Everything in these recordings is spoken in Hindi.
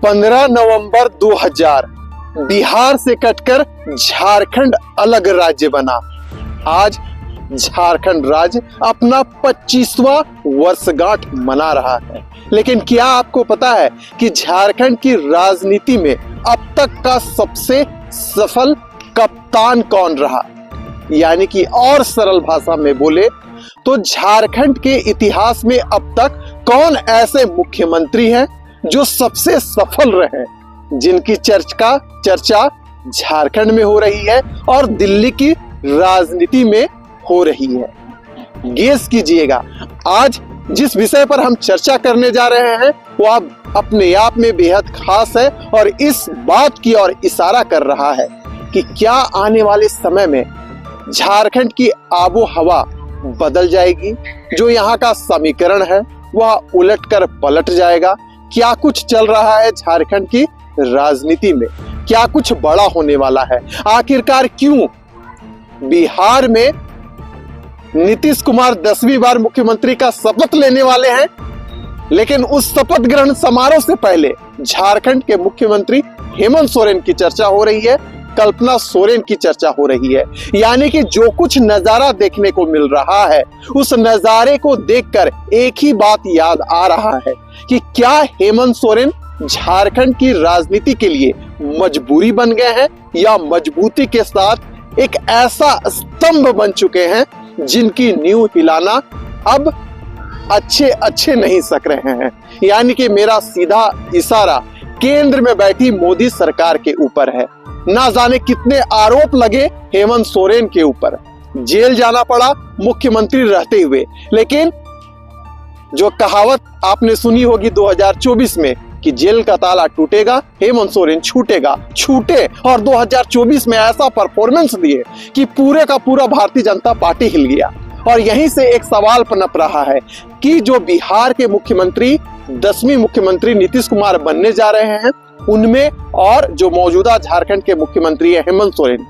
15 नवंबर 2000 बिहार से कटकर झारखंड अलग राज्य बना। आज झारखंड राज्य अपना 25वां वर्षगांठ मना रहा है। लेकिन क्या आपको पता है कि झारखंड की राजनीति में अब तक का सबसे सफल कप्तान कौन रहा? यानी कि और सरल भाषा में बोले तो झारखंड के इतिहास में अब तक कौन ऐसे मुख्यमंत्री हैं जो सबसे सफल रहे, जिनकी चर्चा झारखंड में हो रही है और दिल्ली की राजनीति में हो रही है। गेस कीजिएगा, आज जिस विषय पर हम चर्चा करने जा रहे हैं वो अपने आप में बेहद खास है और इस बात की ओर इशारा कर रहा है कि क्या आने वाले समय में झारखंड की आबो हवा बदल जाएगी। जो यहाँ का समीकरण है वह उलटकर पलट जाएगा। क्या कुछ चल रहा है झारखंड की राजनीति में, क्या कुछ बड़ा होने वाला है। आखिरकार क्यों बिहार में नीतीश कुमार 10वीं बार मुख्यमंत्री का शपथ लेने वाले हैं, लेकिन उस शपथ ग्रहण समारोह से पहले झारखंड के मुख्यमंत्री हेमंत सोरेन की चर्चा हो रही है, कल्पना सोरेन की चर्चा हो रही है। यानी कि जो कुछ नजारा देखने को मिल रहा है उस नजारे को देखकर एक ही बात याद आ रहा है कि क्या हेमंत सोरेन झारखंड की राजनीति के लिए मजबूरी बन गए हैं या मजबूती के साथ एक ऐसा स्तंभ बन चुके हैं जिनकी नींव हिलाना अब अच्छे नहीं सक रहे हैं। यानी कि मेरा सीधा इशारा केंद्र में बैठी मोदी सरकार के ऊपर है। ना जाने कितने आरोप लगे हेमंत सोरेन के ऊपर, जेल जाना पड़ा मुख्यमंत्री रहते हुए। लेकिन जो कहावत आपने सुनी होगी 2024 में कि जेल का ताला टूटेगा, हेमंत सोरेन छूटे और 2024 में ऐसा परफॉर्मेंस दिए कि पूरे का पूरा भारतीय जनता पार्टी हिल गया। और यहीं से एक सवाल पनप रहा है कि जो बिहार के मुख्यमंत्री 10वीं मुख्यमंत्री नीतीश कुमार बनने जा रहे हैं उनमें और जो मौजूदा झारखंड के मुख्यमंत्री है हेमंत सोरेन,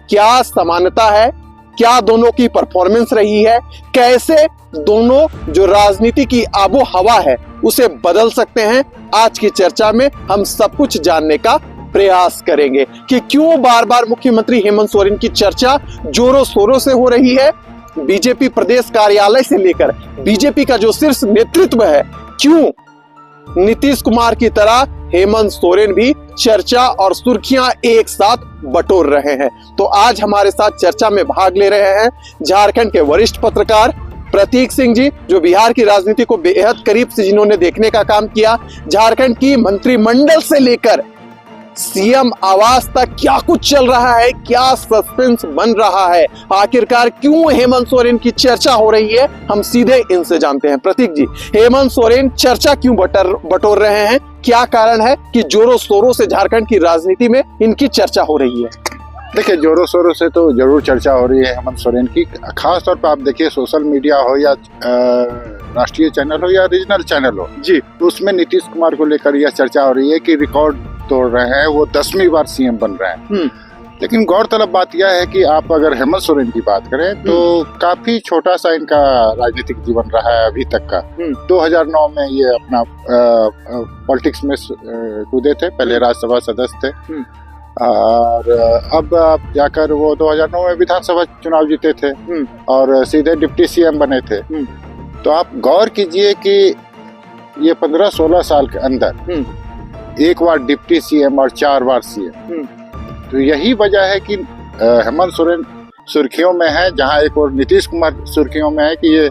क्या समानता है, क्या दोनों की परफॉर्मेंस रही है, कैसे दोनों जो राजनीति की आबो हवा है उसे बदल सकते हैं। आज की चर्चा में हम सब कुछ जानने का प्रयास करेंगे कि क्यों बार बार मुख्यमंत्री हेमंत सोरेन की चर्चा जोरों शोरों से हो रही है। बीजेपी प्रदेश कार्यालय से लेकर बीजेपी का जो शीर्ष नेतृत्व है, क्यों नीतीश कुमार की तरह हेमंत सोरेन भी चर्चा और सुर्खियां एक साथ बटोर रहे हैं। तो आज हमारे साथ चर्चा में भाग ले रहे हैं झारखंड के वरिष्ठ पत्रकार प्रतीक सिंह जी, जो बिहार की राजनीति को बेहद करीब से जिन्होंने देखने का काम किया। झारखंड की मंत्रिमंडल से लेकर सीएम आवास तक क्या कुछ चल रहा है, क्या सस्पेंस बन रहा है, आखिरकार क्यों हेमंत सोरेन की चर्चा हो रही है, हम सीधे इनसे जानते हैं। प्रतीक जी, हेमंत सोरेन चर्चा क्यों बटोर रहे हैं, क्या कारण है कि जोरों शोरों से झारखंड की राजनीति में इनकी चर्चा हो रही है? देखिए, जोरों शोरों से तो जरूर चर्चा हो रही है हेमंत सोरेन की। खास तौर पर आप देखिए, सोशल मीडिया हो या राष्ट्रीय चैनल हो या रीजनल चैनल हो जी, उसमें नीतीश कुमार को लेकर यह चर्चा हो रही है कि रिकॉर्ड तोड़ रहे हैं, वो 10वीं बार सीएम बन रहे हैं। लेकिन गौरतलब बात यह है कि आप अगर हेमंत सोरेन की बात करें तो काफी छोटा सा इनका राजनीतिक जीवन रहा है अभी तक का। 2009 में ये अपना पॉलिटिक्स में कूदे थे, पहले राज्यसभा सदस्य थे और अब आप जाकर वो 2009 में विधानसभा चुनाव जीते थे और सीधे डिप्टी सीएम बने थे। तो आप गौर कीजिए कि ये 15-16 साल के अंदर एक बार डिप्टी सीएम और 4 बार सीएम। तो यही वजह है कि हेमंत सोरेन सुर्खियों में है, जहां एक और नीतीश कुमार सुर्खियों में है कि ये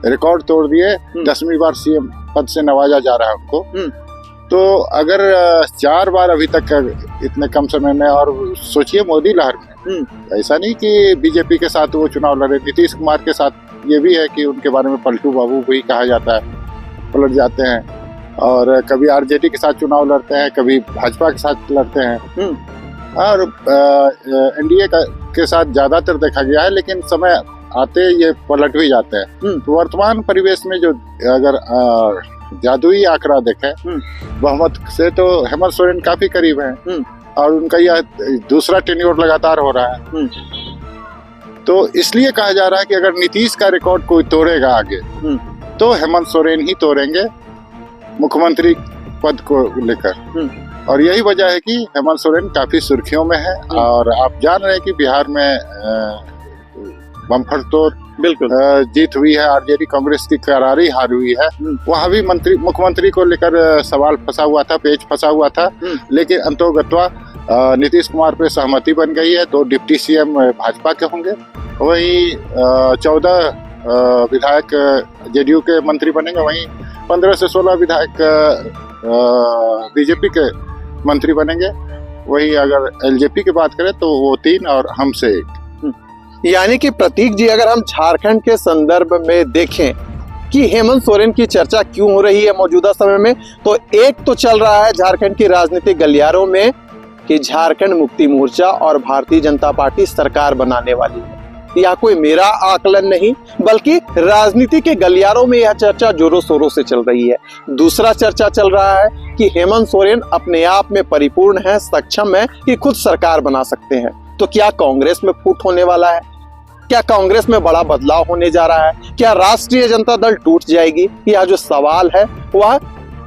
रिकॉर्ड तोड़ दिए, 10वीं बार सीएम पद से नवाजा जा रहा है उनको। तो अगर 4 बार अभी तक इतने कम समय में, और सोचिए मोदी लहर में, ऐसा नहीं कि बीजेपी के साथ वो चुनाव लड़े, नीतीश कुमार के साथ ये भी है कि उनके बारे में पलटू बाबू भी कहा जाता है, पलट जाते हैं और कभी आरजेडी के साथ चुनाव लड़ते हैं, कभी भाजपा के साथ लड़ते हैं और एनडीए के साथ ज्यादातर देखा गया है, लेकिन समय आते ये पलट भी जाते हैं। तो वर्तमान परिवेश में जो अगर जादुई आंकड़ा देखें बहुमत से तो हेमंत सोरेन काफी करीब हैं और उनका यह दूसरा टेन्योर लगातार हो रहा है। तो इसलिए कहा जा रहा है कि अगर नीतीश का रिकॉर्ड कोई तोड़ेगा आगे तो हेमंत सोरेन ही तोड़ेंगे। मुख्यमंत्री पद को लेकर। और यही वजह है कि हेमंत सोरेन काफी सुर्खियों में है। और आप जान रहे हैं कि बिहार में बम्पर तोड़ बिल्कुल जीत हुई है, आरजेडी कांग्रेस की करारी हार हुई है। वहाँ भी मुख्यमंत्री को लेकर सवाल फंसा हुआ था, पेच फंसा हुआ था, लेकिन अंतोगत्वा नीतीश कुमार पे सहमति बन गई है। 2 डिप्टी सीएम भाजपा के होंगे, वहीं 14 विधायक जेडीयू के मंत्री बनेंगे, वहीं 15 से 16 विधायक बीजेपी के मंत्री बनेंगे। वही अगर एलजेपी की बात करें तो वो 3 और हमसे 1। यानी कि प्रतीक जी, अगर हम झारखंड के संदर्भ में देखें कि हेमंत सोरेन की चर्चा क्यों हो रही है मौजूदा समय में, तो एक तो चल रहा है झारखंड की राजनीतिक गलियारों में कि झारखंड मुक्ति मोर्चा और भारतीय जनता पार्टी सरकार बनाने वाली है। यह कोई मेरा आकलन नहीं, बल्कि राजनीति के गलियारों में यह चर्चा जोरों शोरों से चल रही है। दूसरा चर्चा चल रहा है कि हेमंत सोरेन अपने आप में परिपूर्ण है, सक्षम है कि खुद सरकार बना सकते हैं। तो क्या कांग्रेस में फूट होने वाला है? क्या कांग्रेस में बड़ा बदलाव होने जा रहा है? क्या राष्ट्रीय जनता दल टूट जाएगी? यह जो सवाल है वह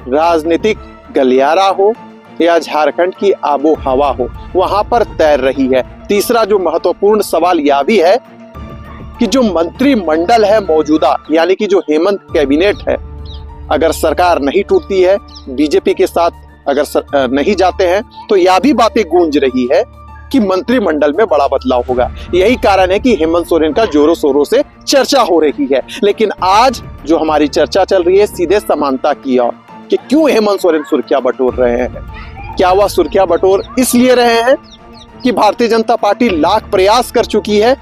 राजनीतिक गलियारा हो या झारखंड की आबो हवा हो, वहां पर तैर रही है। तीसरा जो महत्वपूर्ण सवाल यह भी है कि जो मंत्रिमंडल है मौजूदा, यानी कि जो हेमंत कैबिनेट है, अगर सरकार नहीं टूटती है, बीजेपी के साथ अगर नहीं जाते हैं, तो यह भी बातें गूंज रही है कि मंत्रिमंडल में बड़ा बदलाव होगा। यही कारण है कि हेमंत सोरेन का जोरों शोरों से चर्चा हो रही है। लेकिन आज जो हमारी चर्चा चल रही है सीधे समानता की ओर कि क्यों हेमंत सोरेन सुर्खियां बटोर रहे हैं। क्या वह सुर्खियां बटोर इसलिए रहे हैं कि भारतीय जनता पार्टी लाख प्रयास कर चुकी है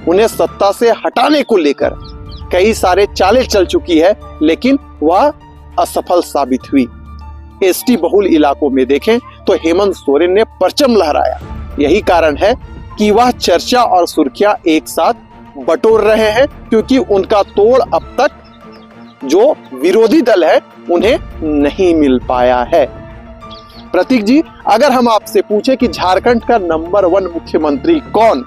उन्हें सत्ता से हटाने को लेकर, कई सारे चालें चल चुकी है, लेकिन वह असफल साबित हुई। एसटी बहुल इलाकों में देखें तो हेमंत सोरेन ने परचम लहराया। यही कारण है कि वह चर्चा और सुर्खियां एक साथ बटोर रहे हैं, क्योंकि उनका तोड़ अब तक जो विरोधी दल है उन्हें नहीं मिल पाया है। प्रतीक जी, अगर हम आपसे पूछे कि झारखंड का नंबर 1 मुख्यमंत्री कौन?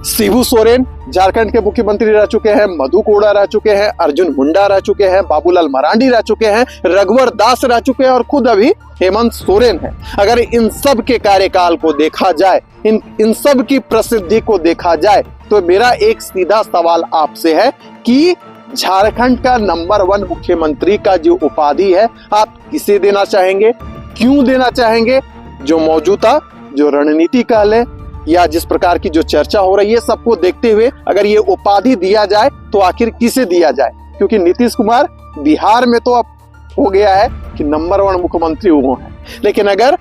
शिबू सोरेन झारखंड के मुख्यमंत्री रह चुके हैं, मधु कोड़ा रह चुके हैं, अर्जुन मुंडा रह चुके हैं, बाबूलाल मरांडी रह चुके हैं, रघुवर दास रह चुके हैं और खुद अभी हेमंत सोरेन है। अगर इन सब के कार्यकाल को देखा जाए, इन सब की प्रसिद्धि को देखा जाए, तो मेरा एक सीधा सवाल आपसे है कि झारखंड का नंबर 1 मुख्यमंत्री का जो उपाधि है आप किसे देना चाहेंगे, क्यों देना चाहेंगे? जो मौजूदा जो रणनीति कह लें या जिस प्रकार की जो चर्चा हो रही है, सबको देखते हुए अगर ये उपाधि दिया जाए तो आखिर किसे दिया जाए? क्योंकि नीतीश कुमार बिहार में तो अब हो गया है कि नंबर 1 मुख्यमंत्री वो है, लेकिन अगर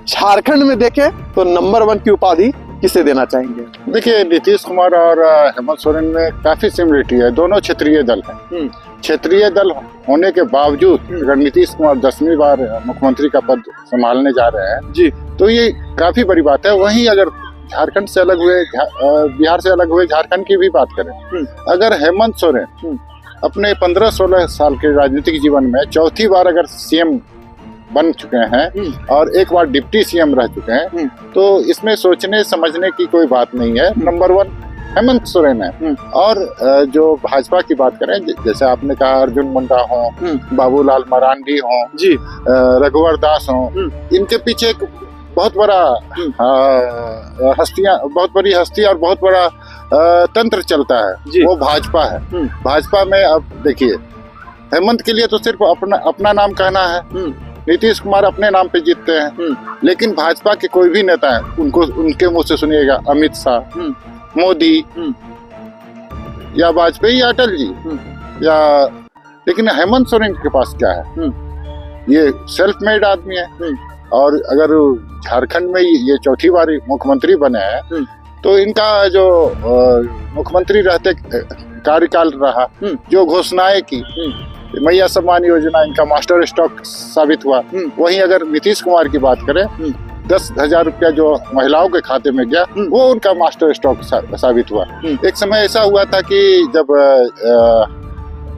झारखंड में देखें तो नंबर 1 की उपाधि किसे देना चाहेंगे? देखिए, नीतीश कुमार और हेमंत सोरेन में काफी सिमिलरिटी है। दोनों क्षेत्रीय दल हैं। क्षेत्रीय दल होने के बावजूद अगर नीतीश कुमार 10वीं बार मुख्यमंत्री का पद संभालने जा रहे हैं जी, तो ये काफी बड़ी बात है। वहीं अगर झारखंड से अलग हुए, बिहार से अलग हुए झारखंड की भी बात करें, अगर हेमंत सोरेन अपने 15-16 साल के राजनीतिक जीवन में 4थी बार अगर सीएम बन चुके हैं और एक बार डिप्टी सीएम रह चुके हैं, तो इसमें सोचने समझने की कोई बात नहीं है। नंबर 1 हेमंत सोरेन है। और जो भाजपा की बात करें, जैसे आपने कहा अर्जुन मुंडा हो, बाबूलाल मरांडी हो जी, रघुवर दास हो, इनके पीछे एक बहुत बड़ा बहुत बड़ी हस्ती और बहुत बड़ा तंत्र चलता है, वो भाजपा है। भाजपा में अब देखिए, हेमंत के लिए तो सिर्फ अपना नाम कहना है, नीतीश कुमार अपने नाम पे जीतते हैं, लेकिन भाजपा के कोई भी नेता है उनको उनके मुंह से सुनिएगा अमित शाह, मोदी या वाजपेयी या अटल जी या, लेकिन हेमंत सोरेन के पास क्या है? ये सेल्फ मेड आदमी है। और अगर झारखंड में ये 4थी बार मुख्यमंत्री बने हैं, तो इनका जो मुख्यमंत्री रहते कार्यकाल रहा, जो घोषणाएं की, मैया सम्मान योजना इनका मास्टर स्ट्रोक साबित हुआ। वहीं अगर नीतीश कुमार की बात करें, 10,000 रुपया जो महिलाओं के खाते में गया, वो उनका मास्टर स्ट्रोक साबित हुआ। एक समय ऐसा हुआ था कि जब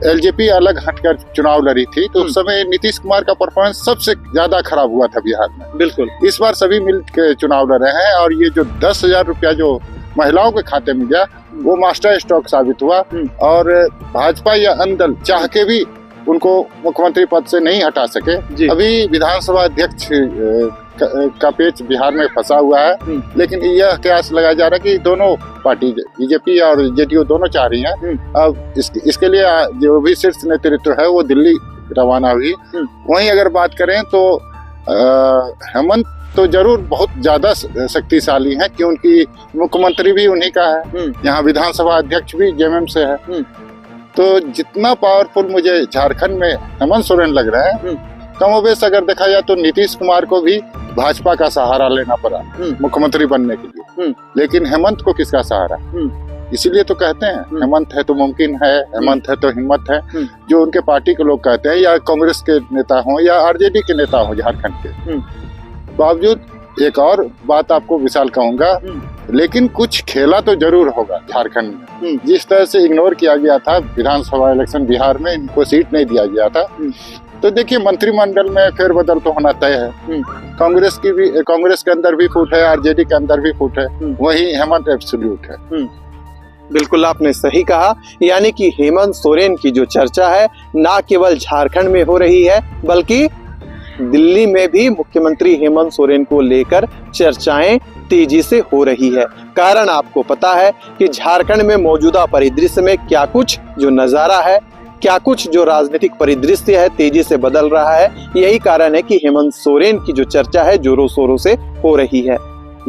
एलजेपी अलग हटकर चुनाव लड़ी थी, तो उस समय नीतीश कुमार का परफॉर्मेंस सबसे ज्यादा खराब हुआ था बिहार में। बिल्कुल, इस बार सभी मिल के चुनाव लड़ रहे हैं और ये जो 10,000 रुपया जो महिलाओं के खाते में गया, वो मास्टर स्ट्रोक साबित हुआ। और भाजपा या अंदल चाह के भी उनको मुख्यमंत्री पद से नहीं हटा सके। अभी विधानसभा अध्यक्ष का पेच बिहार में फंसा हुआ है, लेकिन यह कयास लगाया जा रहा है कि दोनों पार्टी बीजेपी और जेडीयू दोनों चाह रही हैं। अब इसके लिए जो भी शीर्ष नेतृत्व है वो दिल्ली रवाना हुई। वहीं अगर बात करें तो हेमंत तो जरूर बहुत ज्यादा शक्तिशाली हैं कि उनकी मुख्यमंत्री भी उन्हीं का है, यहाँ विधानसभा अध्यक्ष भी जेएमएम से है। तो जितना पावरफुल मुझे झारखंड में हेमंत सोरेन लग रहा है, कमोबेश अगर देखा जाए तो नीतीश कुमार को भी भाजपा का सहारा लेना पड़ा मुख्यमंत्री बनने के लिए, लेकिन हेमंत को किसका सहारा? इसीलिए तो कहते हैं हेमंत है तो मुमकिन है, हेमंत है तो हिम्मत है। जो उनके पार्टी के लोग कहते हैं, या कांग्रेस के नेता हों या आरजेडी के नेता हों झारखंड के, बावजूद एक और बात आपको विशाल कहूंगा, लेकिन कुछ खेला तो जरूर होगा झारखंड में। जिस तरह से इग्नोर किया गया था विधानसभा इलेक्शन बिहार में, इनको सीट नहीं दिया गया था, तो देखिए मंत्रिमंडल में फेरबदल तो होना तय है। कांग्रेस के अंदर भी फूट है, आरजेडी के अंदर भी फूट है, वही हेमंत एब्सोल्यूट है। बिल्कुल आपने सही कहा, यानी कि हेमंत सोरेन की जो चर्चा है ना केवल झारखंड में हो रही है, बल्कि दिल्ली में भी मुख्यमंत्री हेमंत सोरेन को लेकर चर्चाएं तेजी से हो रही है। कारण आपको पता है कि झारखंड में मौजूदा परिदृश्य में क्या कुछ जो नजारा है, क्या कुछ जो राजनीतिक परिदृश्य है तेजी से बदल रहा है। यही कारण है कि हेमंत सोरेन की जो चर्चा है जोरों शोरों से हो रही है।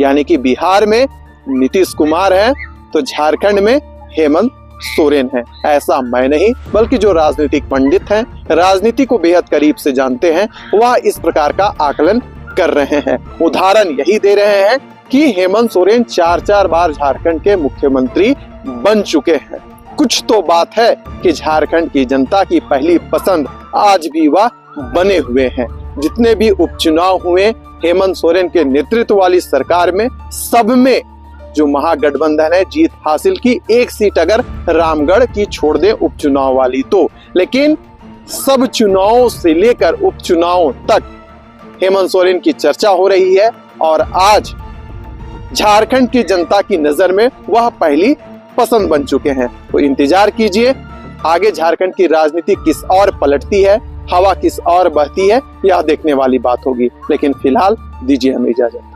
यानी कि बिहार में नीतीश कुमार है तो झारखंड में हेमंत सोरेन है। ऐसा मैं नहीं, बल्कि जो राजनीतिक पंडित हैं, राजनीति को बेहद करीब से जानते हैं, वह इस प्रकार का आकलन कर रहे हैं। उदाहरण यही दे रहे हैं कि हेमंत सोरेन 4 बार झारखंड के मुख्यमंत्री बन चुके हैं। कुछ तो बात है कि झारखंड की जनता की पहली पसंद आज भी वह बने हुए हैं। जितने भी उपचुनाव हुए हेमंत सोरेन के नेतृत्व वाली सरकार में, सब में जो महागठबंधन है जीत हासिल की। एक सीट अगर रामगढ़ की छोड़ दे उपचुनाव वाली तो, लेकिन सब चुनावों से लेकर उपचुनाव तक हेमंत सोरेन की चर्चा हो रही है और आज झारखंड की जनता की नजर में वह पहली पसंद बन चुके हैं। तो इंतजार कीजिए, आगे झारखंड की राजनीति किस और पलटती है, हवा किस और बहती है, यह देखने वाली बात होगी। लेकिन फिलहाल दीजिए हमें इजाजत।